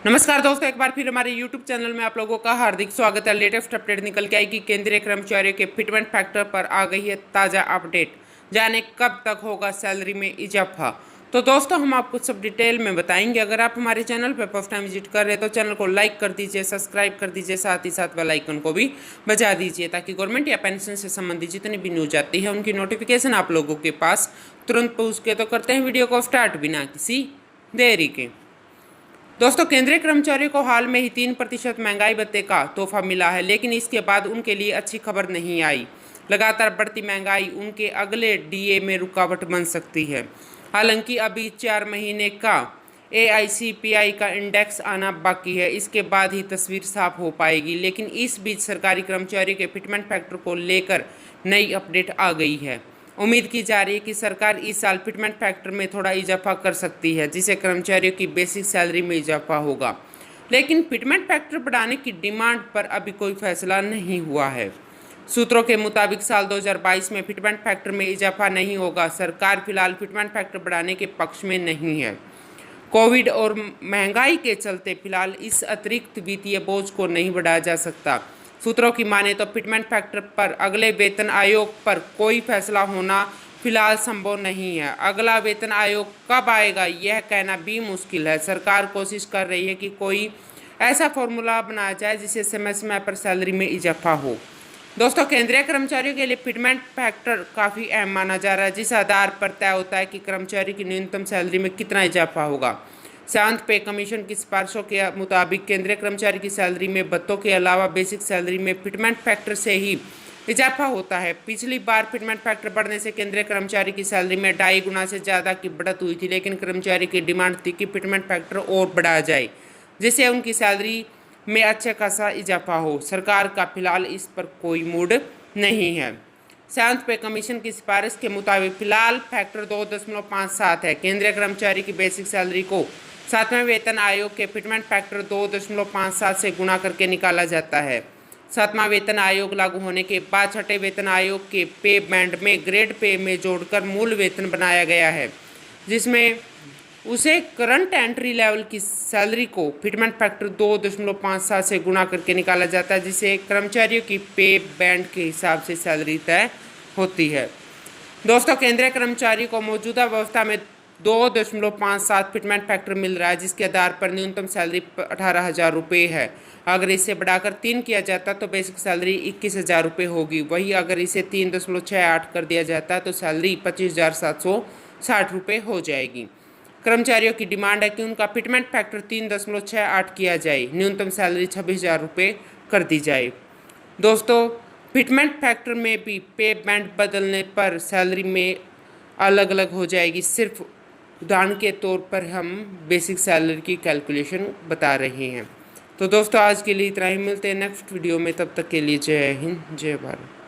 नमस्कार दोस्तों, एक बार फिर हमारे YouTube चैनल में आप लोगों का हार्दिक स्वागत है। लेटेस्ट अपडेट निकल के आई कि केंद्रीय कर्मचारियों के फिटमेंट फैक्टर पर आ गई है ताज़ा अपडेट। जाने कब तक होगा सैलरी में इजाफा। तो दोस्तों हम आपको सब डिटेल में बताएंगे। अगर आप हमारे चैनल पर फर्स्ट टाइम विजिट कर रहे हैं तो चैनल को लाइक कर दीजिए, सब्सक्राइब कर दीजिए, साथ ही साथ बेल आइकन को भी बजा दीजिए ताकि गवर्नमेंट या पेंशन से संबंधित जितनी भी न्यूज आती है उनकी नोटिफिकेशन आप लोगों के पास तुरंत पहुँच के। तो करते हैं वीडियो को स्टार्ट बिना किसी देरी के। दोस्तों, केंद्रीय कर्मचारियों को हाल में ही 3% महंगाई भत्ते का तोहफा मिला है, लेकिन इसके बाद उनके लिए अच्छी खबर नहीं आई। लगातार बढ़ती महंगाई उनके अगले डीए में रुकावट बन सकती है। हालांकि अभी 4 महीने का AICPI का इंडेक्स आना बाकी है, इसके बाद ही तस्वीर साफ हो पाएगी। लेकिन इस बीच सरकारी कर्मचारियों के फिटमेंट फैक्टर को लेकर नई अपडेट आ गई है। उम्मीद की जा रही है कि सरकार इस साल फिटमेंट फैक्टर में थोड़ा इजाफा कर सकती है, जिससे कर्मचारियों की बेसिक सैलरी में इजाफा होगा। लेकिन फिटमेंट फैक्टर बढ़ाने की डिमांड पर अभी कोई फैसला नहीं हुआ है। सूत्रों के मुताबिक साल 2022 में फिटमेंट फैक्टर में इजाफा नहीं होगा। सरकार फिलहाल फिटमेंट फैक्टर बढ़ाने के पक्ष में नहीं है। कोविड और महंगाई के चलते फिलहाल इस अतिरिक्त वित्तीय बोझ को नहीं बढ़ाया जा सकता। सूत्रों की माने तो फिटमेंट फैक्टर पर अगले वेतन आयोग पर कोई फैसला होना फिलहाल संभव नहीं है। अगला वेतन आयोग कब आएगा यह कहना भी मुश्किल है। सरकार कोशिश कर रही है कि कोई ऐसा फॉर्मूला बनाया जाए जिससे समय समय पर सैलरी में इजाफा हो। दोस्तों, केंद्रीय कर्मचारियों के लिए फिटमेंट फैक्टर काफ़ी अहम माना जा रहा है, जिस आधार पर तय होता है कि कर्मचारी की न्यूनतम सैलरी में कितना इजाफा होगा। शांत पे कमीशन की सिफारिशों के मुताबिक केंद्रीय कर्मचारी की सैलरी में भत्तों के अलावा बेसिक सैलरी में फिटमेंट फैक्टर से ही इजाफा होता है। पिछली बार फिटमेंट फैक्टर बढ़ने से केंद्रीय कर्मचारी की सैलरी में 2.5 गुना से ज़्यादा की बढ़त हुई थी, लेकिन कर्मचारी की डिमांड थी कि फिटमेंट फैक्टर और बढ़ाया जाए, जिससे उनकी सैलरी में अच्छा खासा इजाफा हो। सरकार का फिलहाल इस पर कोई मूड नहीं है। शांत पे कमीशन की सिफारिश के मुताबिक फिलहाल फैक्टर 2.57 है। केंद्रीय कर्मचारी की बेसिक सैलरी को 7वें वेतन आयोग के फिटमेंट फैक्टर 2.57 से गुणा करके निकाला जाता है। 7वां वेतन आयोग लागू होने के बाद 6ठे वेतन आयोग के पे बैंड में ग्रेड पे में जोड़कर मूल वेतन बनाया गया है, जिसमें उसे करंट एंट्री लेवल की सैलरी को फिटमेंट फैक्टर 2.57 से गुणा करके निकाला जाता है, जिससे कर्मचारियों की पे बैंड के हिसाब से सैलरी तय होती है। दोस्तों, केंद्रीय कर्मचारी को मौजूदा व्यवस्था में 2.57 फिटमेंट फैक्टर मिल रहा है, जिसके आधार पर न्यूनतम सैलरी 18,000 रुपये है। अगर इसे बढ़ाकर 3 किया जाता तो बेसिक सैलरी 21,000 रुपये होगी। वही अगर इसे 3.68 कर दिया जाता तो सैलरी 25,760 रुपये हो जाएगी। कर्मचारियों की डिमांड है कि उनका फिटमेंट फैक्टर 3.68 किया जाए, न्यूनतम सैलरी 26,000 रुपये कर दी जाए। दोस्तों, फिटमेंट फैक्टर में भी पे बैंड बदलने पर सैलरी में अलग अलग हो जाएगी। सिर्फ उदाहरण के तौर पर हम बेसिक सैलरी की कैलकुलेशन बता रहे हैं। तो दोस्तों, आज के लिए इतना ही। मिलते हैं नेक्स्ट वीडियो में, तब तक के लिए जय हिंद, जय भारत।